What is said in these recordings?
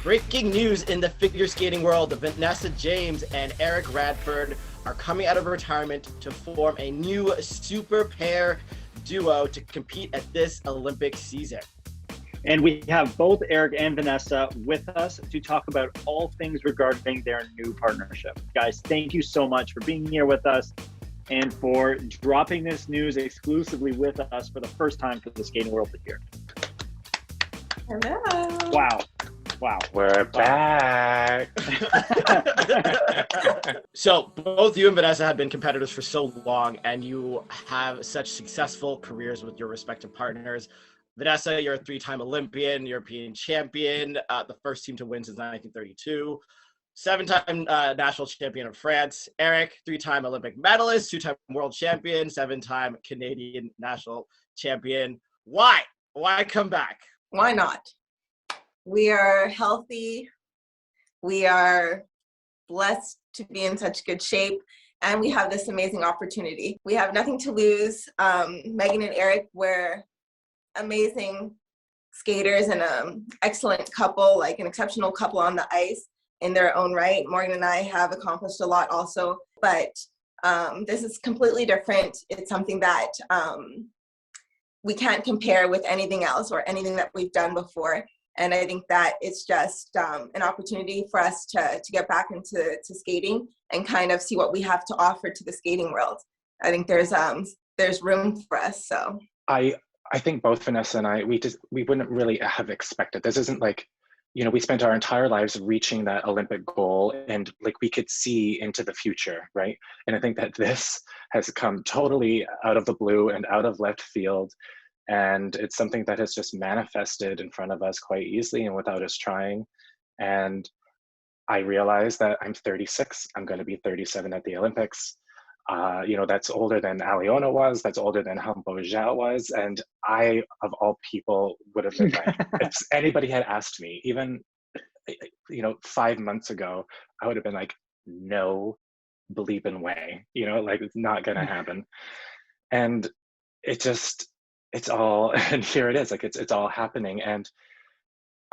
Breaking news in the figure skating world, Vanessa James and Eric Radford are coming out of retirement to form a new super pair duo to compete at this Olympic season. And we have both Eric and Vanessa with us to talk about all things regarding their new partnership. Guys, thank you so much for being here with us and for dropping this news exclusively with us for the first time for the skating world to hear. Hello. Wow. We're back. So both you and Vanessa have been competitors for so long, and you have such successful careers with your respective partners. Vanessa, you're a three-time Olympian, European champion, the first team to win since 1932, seven-time national champion of France. Eric, three-time Olympic medalist, two-time world champion, seven-time Canadian national champion. Why? Why come back? Why not? We are healthy. We are blessed to be in such good shape, and we have this amazing opportunity. We have nothing to lose. Megan and Eric were amazing skaters and an excellent couple, like an exceptional couple on the ice in their own right. Morgan and I have accomplished a lot also, but this is completely different. It's something that we can't compare with anything else or anything that we've done before. And I think that it's just an opportunity for us to get back into skating and kind of see what we have to offer to the skating world. I think there's room for us. So I think both Vanessa and I, we wouldn't really have expected. This isn't like, we spent our entire lives reaching that Olympic goal, and like we could see into the future, right? And I think that this has come totally out of the blue and out of left field. And it's something that has just manifested in front of us quite easily and without us trying. And I realized that I'm 36. I'm going to be 37 at the Olympics. That's older than Aliona was. That's older than Hambo Zhao was. And I, of all people, would have been like, if anybody had asked me, even 5 months ago, I would have been like, no bleeping way. Like it's not going to happen. And it's all, and here it is, like it's all happening. And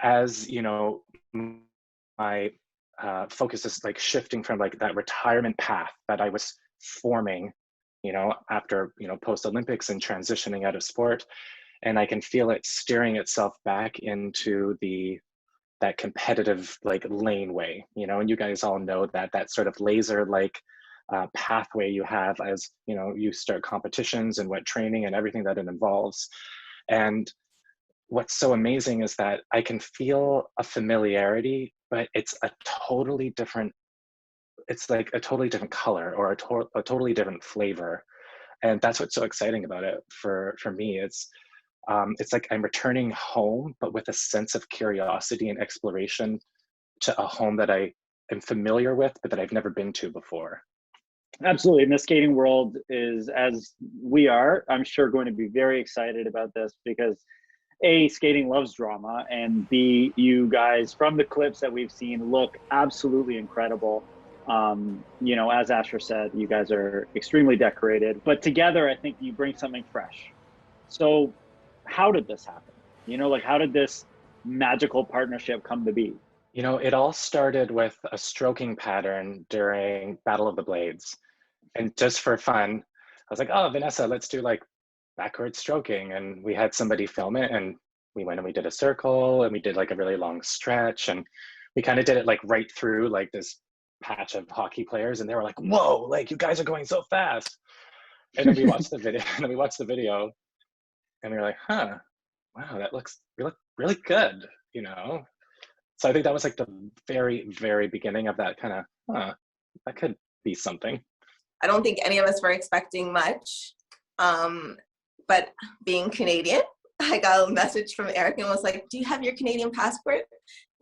as my focus is like shifting from like that retirement path that I was forming, after, post-Olympics and transitioning out of sport, and I can feel it steering itself back into that competitive like laneway, and you guys all know that sort of laser like pathway you have as you start competitions and what training and everything that it involves. And what's so amazing is that I can feel a familiarity, but it's a totally different color or a totally different flavor. And that's what's so exciting about it for me. It's like I'm returning home, but with a sense of curiosity and exploration to a home that I am familiar with, but that I've never been to before. Absolutely. And the skating world is, as we are, I'm sure, going to be very excited about this because A, skating loves drama, and B, you guys, from the clips that we've seen, look absolutely incredible. As Asher said, you guys are extremely decorated, but together I think you bring something fresh. So how did this happen? How did this magical partnership come to be? It all started with a stroking pattern during Battle of the Blades. And just for fun, I was like, oh, Vanessa, let's do like backward stroking. And we had somebody film it, and we went and we did a circle, and we did like a really long stretch. And we kind of did it like right through like this patch of hockey players. And they were like, whoa, like you guys are going so fast. And then we watched the video, and we were like, huh, wow, we look really good, So I think that was like the very, very beginning of that kind of, that could be something. I don't think any of us were expecting much, but being Canadian, I got a message from Eric and was like, do you have your Canadian passport?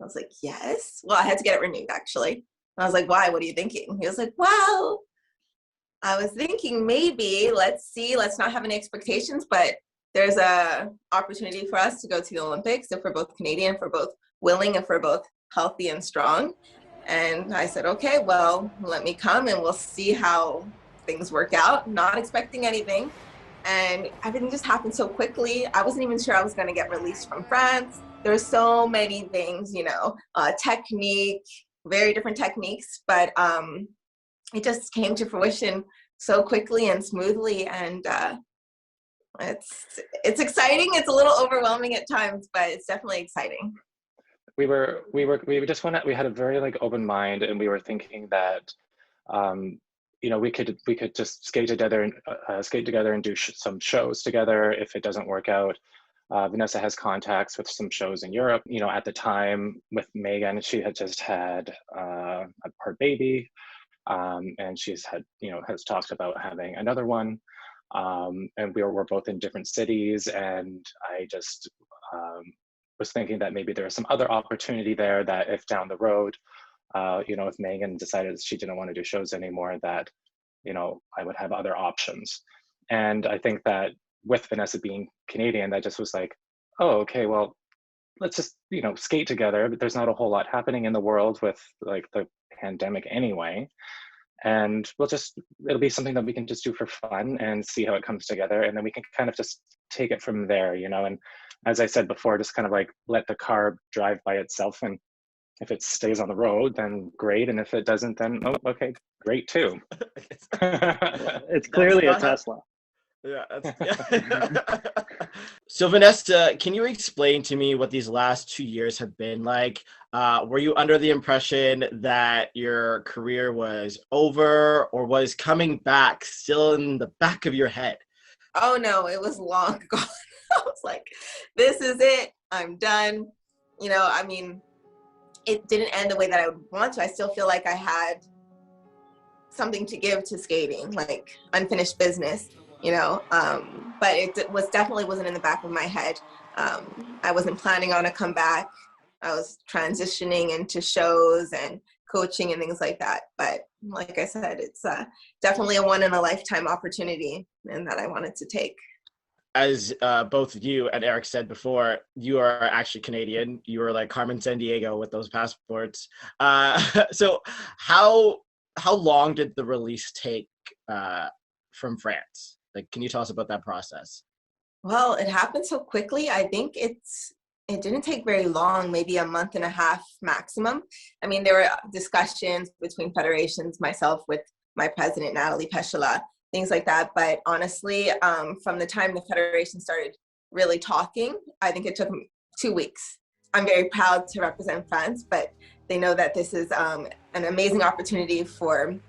I was like, yes. Well, I had to get it renewed actually. And I was like, why? What are you thinking? He was like, well, I was thinking maybe, let's not have any expectations, but there's a opportunity for us to go to the Olympics if we're both Canadian, if we're both willing, if we're both healthy and strong. And I said, okay, well, let me come and we'll see how things work out. Not expecting anything. And everything just happened so quickly. I wasn't even sure I was going to get released from France. there's so many things, technique, very different techniques, but it just came to fruition so quickly and smoothly, and it's exciting. It's a little overwhelming at times, but it's definitely exciting. We had a very like open mind, and we were thinking that we could just skate together and do some shows together. If it doesn't work out, Vanessa has contacts with some shows in Europe. At the time with Megan, she had just had her baby, and she's had has talked about having another one, and we're both in different cities, and I just was thinking that maybe there was some other opportunity there, that if down the road, if Megan decided she didn't want to do shows anymore, that, I would have other options. And I think that with Vanessa being Canadian, that just was like, oh, okay, well, let's just, skate together. But there's not a whole lot happening in the world with like the pandemic anyway. And it'll be something that we can just do for fun and see how it comes together. And then we can kind of just take it from there, and as I said before, just kind of like let the car drive by itself. And if it stays on the road, then great. And if it doesn't, then, oh, okay, great too. It's clearly a Tesla. Yeah. So Vanessa, can you explain to me what these last 2 years have been like? Were you under the impression that your career was over, or was coming back still in the back of your head? Oh no, it was long gone. I was like, this is it. I'm done. It didn't end the way that I would want to. I still feel like I had something to give to skating, like unfinished business, but it wasn't in the back of my head. I wasn't planning on a comeback. I was transitioning into shows and coaching and things like that. But like I said, it's definitely a one in a lifetime opportunity, and that I wanted to take. As both you and Eric said before, you are actually Canadian. You are like Carmen Sandiego with those passports. So how long did the release take from France? Like, can you tell us about that process? Well, it happened so quickly. I think it didn't take very long, maybe a month and a half maximum. I mean, there were discussions between federations, myself with my president, Natalie Peshala, things like that. But honestly, from the time the federation started really talking, I think it took 2 weeks. I'm very proud to represent France, but they know that this is an amazing opportunity for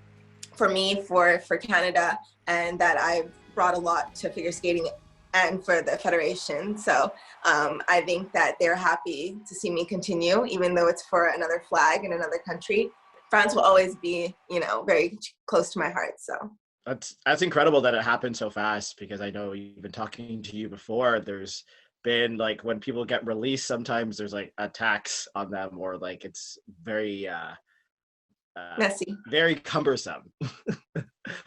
me, for Canada, and that I've brought a lot to figure skating and for the federation. So I think that they're happy to see me continue, even though it's for another flag in another country. France will always be, very close to my heart. So that's incredible that it happened so fast, because I know you've been talking to you before. There's been like, when people get released, sometimes there's like a tax on them, or like it's very messy, very cumbersome.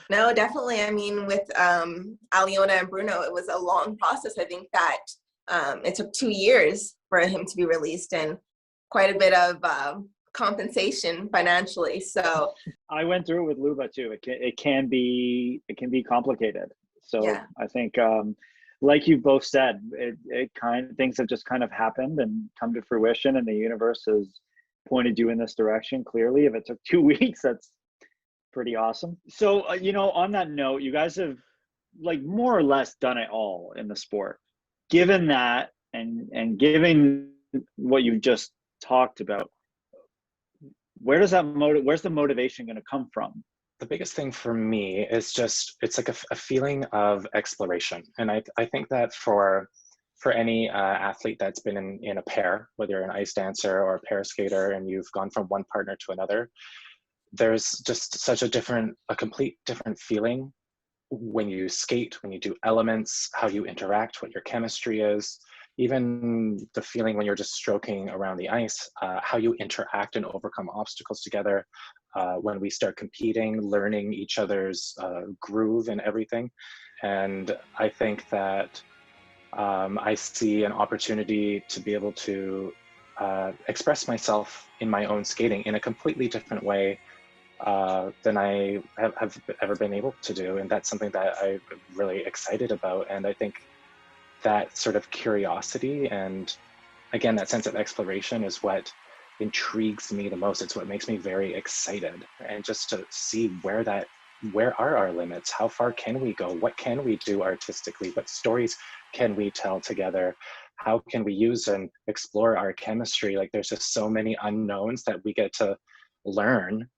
No, definitely. I mean, with Aliona and Bruno, it was a long process. I think that it took 2 years for him to be released, and quite a bit of compensation financially. So I went through it with Luba too. It can be complicated. So yeah. I think like you both said, things have just kind of happened and come to fruition, and the universe has pointed you in this direction clearly. If it took 2 weeks, that's pretty awesome. So on that note, you guys have like more or less done it all in the sport. Given that, and given what you've just talked about, where's the motivation going to come from? The biggest thing for me is it's like a feeling of exploration. And I think that for any athlete that's been in a pair, whether you're an ice dancer or a pair skater, and you've gone from one partner to another, there's just such a complete different feeling when you skate, when you do elements, how you interact, what your chemistry is, even the feeling when you're just stroking around the ice, how you interact and overcome obstacles together. When we start competing, learning each other's groove and everything. And I think that I see an opportunity to be able to express myself in my own skating in a completely different way than I have ever been able to do. And that's something that I'm really excited about. And I think that sort of curiosity and again, that sense of exploration is what intrigues me the most. It's what makes me very excited. And just to see where are our limits? How far can we go? What can we do artistically? What stories can we tell together? How can we use and explore our chemistry? Like, there's just so many unknowns that we get to learn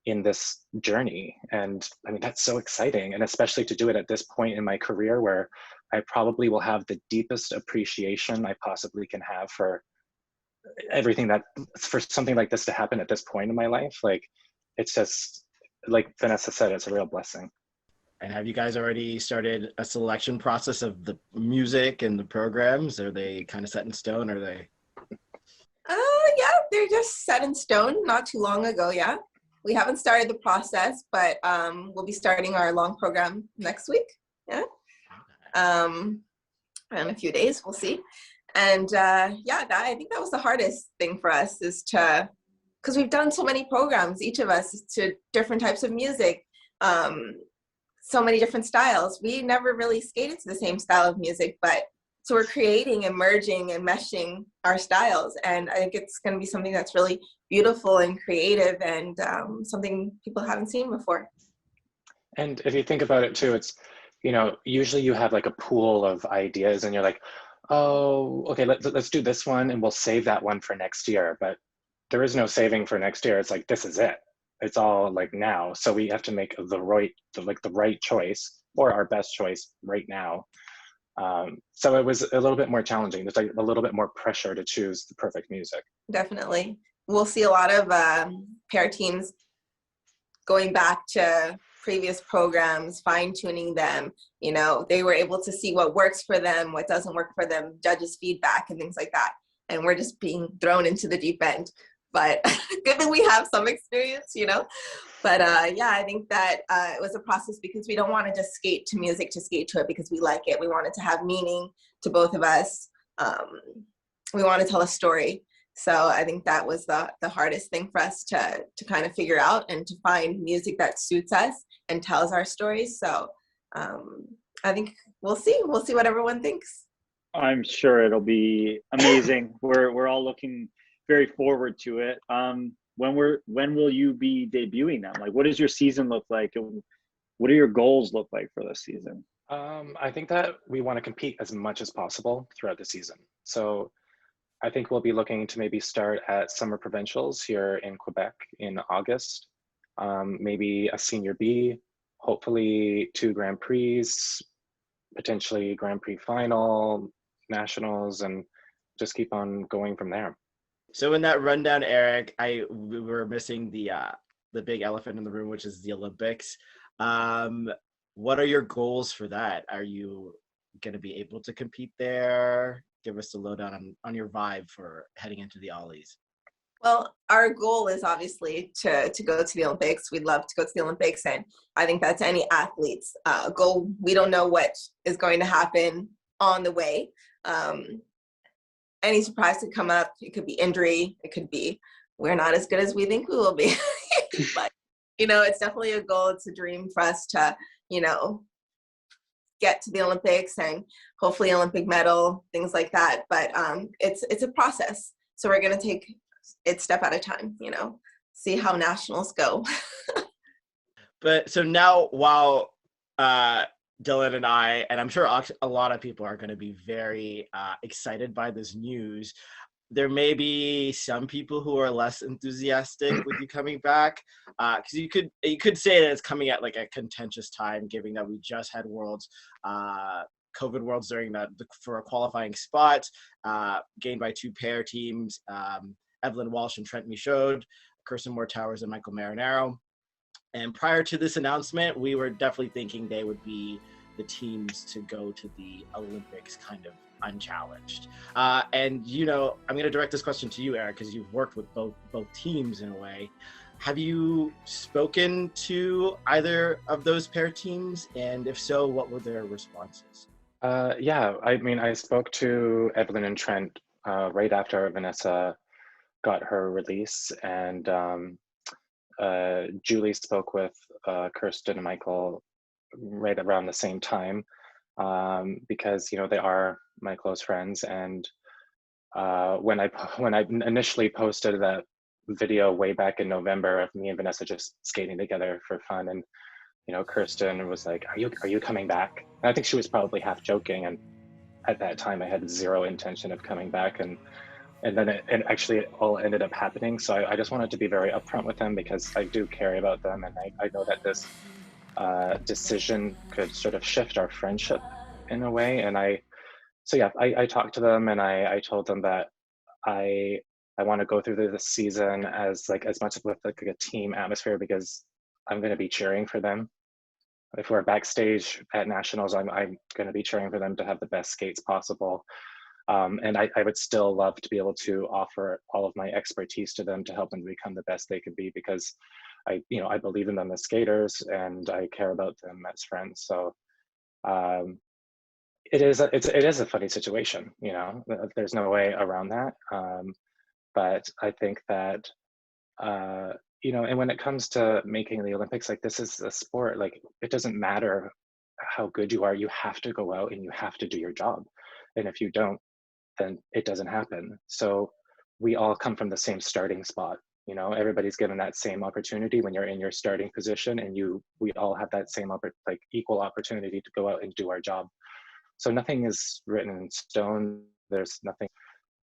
in this journey. And I mean, that's so exciting. And especially to do it at this point in my career where I probably will have the deepest appreciation I possibly can have for everything for something like this to happen at this point in my life. Like, it's just, like Vanessa said, it's a real blessing. And have you guys already started a selection process of the music and the programs? Are they kind of set in stone? Are they? Yeah, they're just set in stone not too long ago. Yeah, we haven't started the process, but we'll be starting our long program next week. Yeah, in a few days, we'll see. And I think that was the hardest thing for us, is because we've done so many programs, each of us, to different types of music, so many different styles. We never really skated to the same style of music, but so we're creating and merging and meshing our styles. And I think it's going to be something that's really beautiful and creative, and something people haven't seen before. And if you think about it too, it's, usually you have like a pool of ideas and you're like, oh, okay, let's do this one and we'll save that one for next year. But there is no saving for next year. It's like, this is it. It's all like now. So we have to make the right choice, or our best choice right now. So it was a little bit more challenging. There's like a little bit more pressure to choose the perfect music. Definitely. We'll see a lot of pair teams going back to previous programs, fine-tuning them. They were able to see what works for them, what doesn't work for them, judges' feedback and things like that. And we're just being thrown into the deep end. But good that we have some experience, But I think that it was a process, because we don't want to just skate to music to skate to it because we like it. We want it to have meaning to both of us. We want to tell a story. So I think that was the hardest thing for us to kind of figure out, and to find music that suits us and tells our stories. So I think we'll see what everyone thinks. I'm sure it'll be amazing. We're all looking very forward to it. When will you be debuting them? Like, what does your season look like? And what do your goals look like for this season? I think that we want to compete as much as possible throughout the season. So I think we'll be looking to maybe start at summer provincials here in Quebec in August, maybe a senior B, hopefully 2 Grand Prix, potentially Grand Prix final, nationals, and just keep on going from there. So in that rundown, Eric, we were missing the big elephant in the room, which is the Olympics. What are your goals for that? Are you going to be able to compete there? Give us a lowdown on your vibe for heading into the Ollies. Well, our goal is obviously to go to the Olympics. We'd love to go to the Olympics, and I think that's any athlete's goal. We don't know what is going to happen on the way. Any surprise could come up. It could be injury. It could be we're not as good as we think we will be. But, it's definitely a goal. It's a dream for us to, get to the Olympics and hopefully Olympic medal, things like that. But it's a process. So we're going to take it step at a time, see how nationals go. But so now, while Dylan and I, and I'm sure a lot of people are going to be very excited by this news, there may be some people who are less enthusiastic with you coming back, because you could say that it's coming at like a contentious time, given that we just had Worlds, COVID Worlds during for a qualifying spot, gained by 2 pair teams, Evelyn Walsh and Trent Michaud, Kirsten Moore Towers and Michael Marinaro. And prior to this announcement, we were definitely thinking they would be the teams to go to the Olympics kind of unchallenged. And, I'm going to direct this question to you, Eric, because you've worked with both teams in a way. Have you spoken to either of those pair teams? And if so, what were their responses? Yeah, I mean, I spoke to Evelyn and Trent right after Vanessa got her release, and Julie spoke with Kirsten and Michael right around the same time, because they are my close friends, and when I initially posted that video way back in November of me and Vanessa just skating together for fun, and Kirsten was like, are you coming back? And I think she was probably half joking, and at that time I had zero intention of coming back, and then it actually all ended up happening. So I just wanted to be very upfront with them, because I do care about them, and I know that this decision could sort of shift our friendship in a way. And I talked to them, and I told them that I want to go through this season as much with like a team atmosphere, because I'm going to be cheering for them. If we're backstage at nationals, I'm going to be cheering for them to have the best skates possible. And I would still love to be able to offer all of my expertise to them to help them become the best they could be, because I believe in them as skaters, and I care about them as friends. So it is a funny situation, there's no way around that. But I think that, and when it comes to making the Olympics, like, this is a sport, like, it doesn't matter how good you are, you have to go out and you have to do your job. And if you don't, then it doesn't happen. So we all come from the same starting spot. Everybody's given that same opportunity when you're in your starting position, and we all have that same equal opportunity to go out and do our job. So nothing is written in stone. There's nothing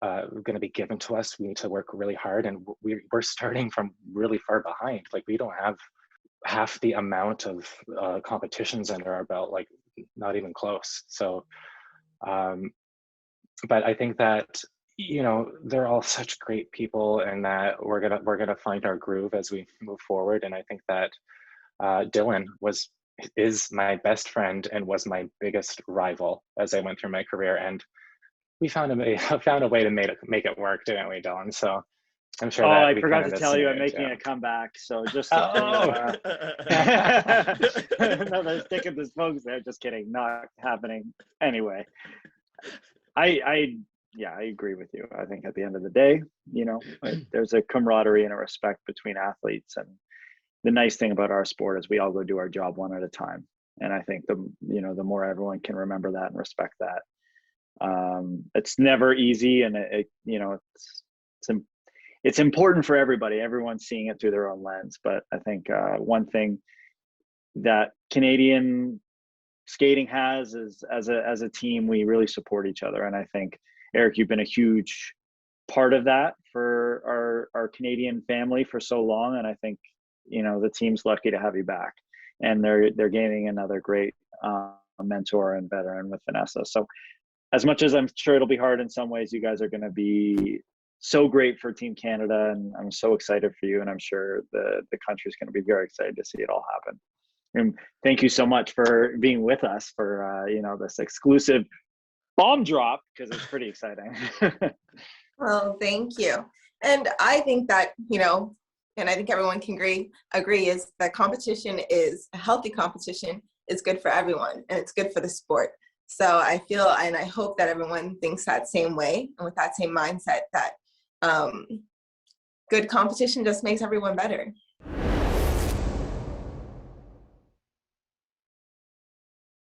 going to be given to us. We need to work really hard, and we're starting from really far behind. Like, we don't have half the amount of competitions under our belt, like, not even close. So but I think that they're all such great people, and that we're gonna find our groove as we move forward. And I think that Dylan is my best friend and was my biggest rival as I went through my career, and we found a way to make it work, didn't we, Dylan? So I'm sure that I forgot to tell you I'm making a comeback. So just no, they're sticking this folks there. Just kidding, not happening. Anyway, I agree with you. I think at the end of the day, there's a camaraderie and a respect between athletes, and the nice thing about our sport is we all go do our job one at a time. And I think the more everyone can remember that and respect that, it's never easy, and it's important for everybody. Everyone's seeing it through their own lens. But I think one thing that Canadian skating has is, as a team, we really support each other. And I think, Eric, you've been a huge part of that for our Canadian family for so long. And I think, the team's lucky to have you back, and they're gaining another great mentor and veteran with Vanessa. So as much as I'm sure it'll be hard in some ways, you guys are going to be so great for Team Canada, and I'm so excited for you, and I'm sure the country's going to be very excited to see it all happen. And thank you so much for being with us for this exclusive bomb drop, because it's pretty exciting. Well, thank you. And I think that, and I think everyone can agree is that competition is a healthy competition. Is good for everyone, and it's good for the sport. So I feel, and I hope that everyone thinks that same way, and with that same mindset, that good competition just makes everyone better.